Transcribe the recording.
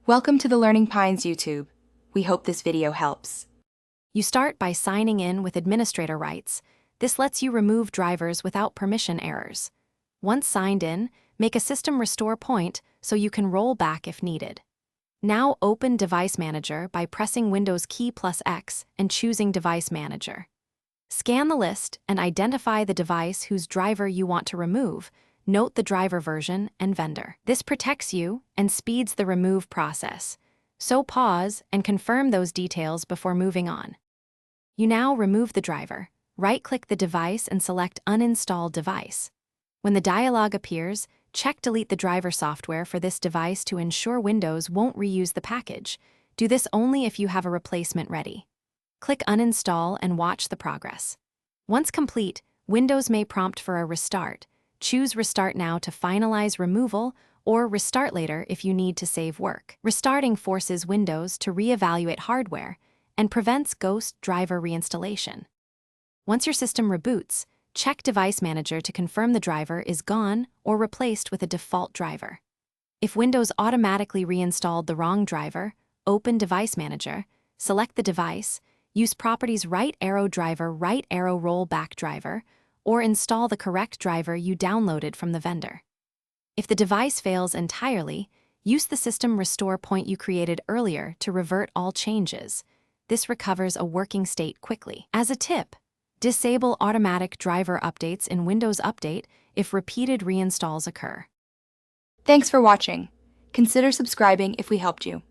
Welcome to the Learning Pines YouTube. We hope this video helps. You start by signing in with administrator rights. This lets you remove drivers without permission errors. Once signed in, make a system restore point so you can roll back if needed. Now open Device Manager by pressing Windows key plus X and choosing Device Manager. Scan the list and identify the device whose driver you want to remove. Note the driver version and vendor. This protects you and speeds the remove process. So pause and confirm those details before moving on. You now remove the driver. Right-click the device and select Uninstall Device. When the dialog appears, check Delete the driver software for this device to ensure Windows won't reuse the package. Do this only if you have a replacement ready. Click Uninstall and watch the progress. Once complete, Windows may prompt for a restart. Choose Restart Now to finalize removal, or Restart Later if you need to save work. Restarting forces Windows to reevaluate hardware and prevents ghost driver reinstallation. Once your system reboots, check Device Manager to confirm the driver is gone or replaced with a default driver. If Windows automatically reinstalled the wrong driver, open Device Manager, select the device, use Properties Right Arrow Driver Right Arrow Rollback Driver, or install the correct driver you downloaded from the vendor. If the device fails entirely, use the system restore point you created earlier to revert all changes. This recovers a working state quickly. As a tip, disable automatic driver updates in Windows Update if repeated reinstalls occur. Thanks for watching. Consider subscribing if we helped you.